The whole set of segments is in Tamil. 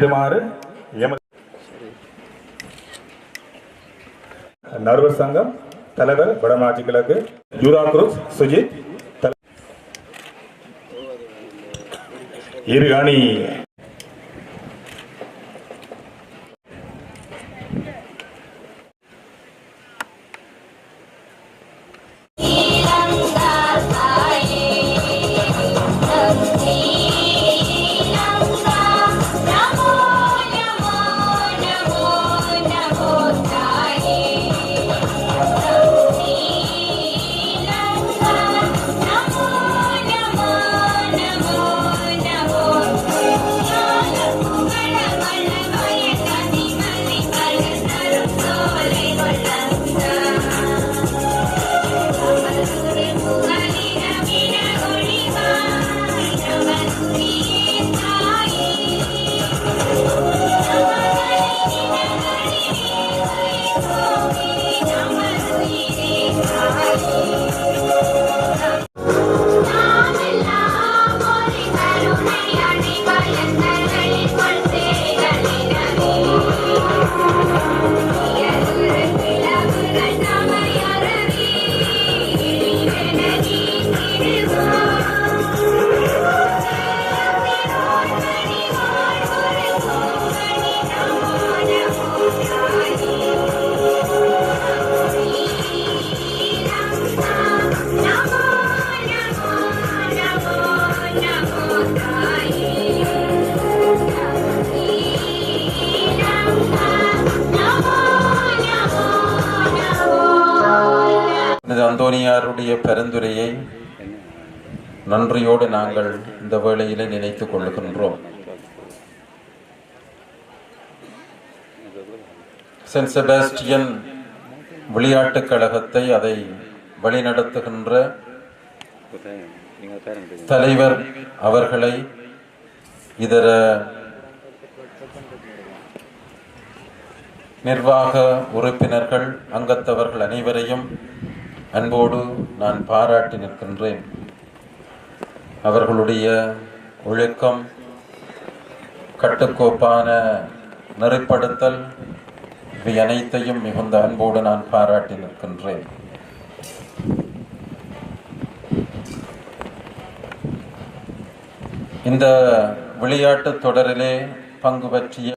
முன்னேற்றுமாறு நடுவர் சங்கம் தலைவர் வடமாட்சி கிழக்கு யூரா குரூஸ் சுஜித் இரு அணி அந்தோனியாருடைய பரிந்துரையை நன்றியோடு நாங்கள் இந்த வேளையிலே நினைத்துக் கொள்ளுகின்றோம். சென்ட் செபாஸ்டியன் விளையாட்டுக் கழகத்தை அதை வழிநடத்துகின்ற தலைவர் அவர்களை, இதர நிர்வாக உறுப்பினர்கள், அங்கத்தவர்கள் அனைவரையும் அன்போடு நான் பாராட்டி நிற்கின்றேன். அவர்களுடைய ஒழுக்கம், கட்டுக்கோப்பான நெறிப்படுத்தல், இவை அனைத்தையும் மிகுந்த அன்போடு நான் பாராட்டி நிற்கின்றேன். இந்த விளையாட்டு தொடரிலே பங்கு பற்றிய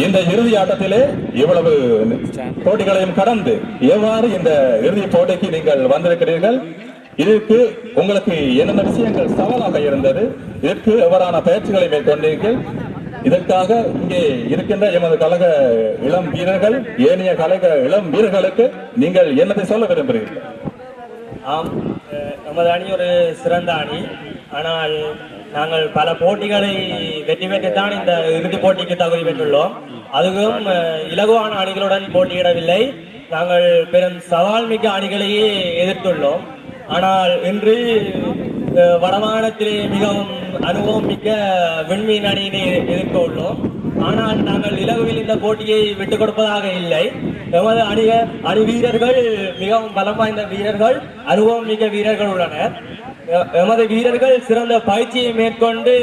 இந்த இறுதி ஆட்டத்திலே இவ்வளவு போட்டிகளையும் கடந்து எவ்வாறு இந்த இறுதி போட்டிக்கு நீங்கள் வந்திருக்கிறீர்கள்? இதற்கு உங்களுக்கு என்னென்ன விஷயங்கள் சவாலாக இருந்தது? இதற்கு எவ்வாறான பயிற்சிகளை மேற்கொண்டீர்கள்? இதற்காக இங்கே இருக்கின்ற எமது கழக இளம் வீரர்கள், ஏனைய கழக இளம் வீரர்களுக்கு நீங்கள் என்னத்தை சொல்ல விரும்புகிறீர்கள்? ஆம், நமது அணி ஒரு சிறந்த அணி. ஆனால் நாங்கள் பல போட்டிகளை வெற்றி பெற்றுத்தான் இந்த இறுதிப் போட்டிக்கு தகுதி பெற்றுள்ளோம். அதுவும் இலகுவான அணிகளுடன் போட்டியிடவில்லை. நாங்கள் பெரும் சவால் மிக்க அணிகளையே எதிர்த்துள்ளோம். ஆனால் இன்று வடமாநிலத்திலே மிகவும் அனுபவம் மிக்க விண்மீன் அணியினை எதிர்க்க உள்ளோம். ஆனால் நாங்கள் இலகுவில் இந்த போட்டியை விட்டுக் கொடுப்பதாக இல்லை. எமது அணி வீரர்கள் மிகவும் பலம் வாய்ந்த வீரர்கள், அனுபவம் மிக்க வீரர்கள் உள்ளனர். எமது வீரர்கள் சிறந்த பயிற்சியை மேற்கொண்டு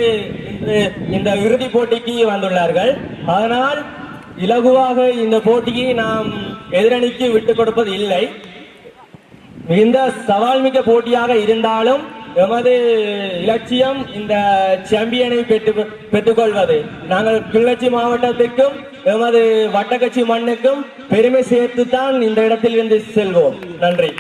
இந்த இறுதி போட்டிக்கு வந்துள்ளார்கள். அதனால் இலகுவாக இந்த போட்டியை நாம் எதிரணிக்கு விட்டுக் கொடுப்பது இல்லை. இந்த சவால் மிக்க போட்டியாக இருந்தாலும் எமது இலட்சியம் இந்த சாம்பியனை பெற்றுக்கொள்வது. நாங்கள் கிளர்ச்சி மாவட்டத்திற்கும் எமது வட்டக்கட்சி மண்ணுக்கும் பெருமை சேர்த்துத்தான் இந்த இடத்தில் இருந்து செல்வோம். நன்றி.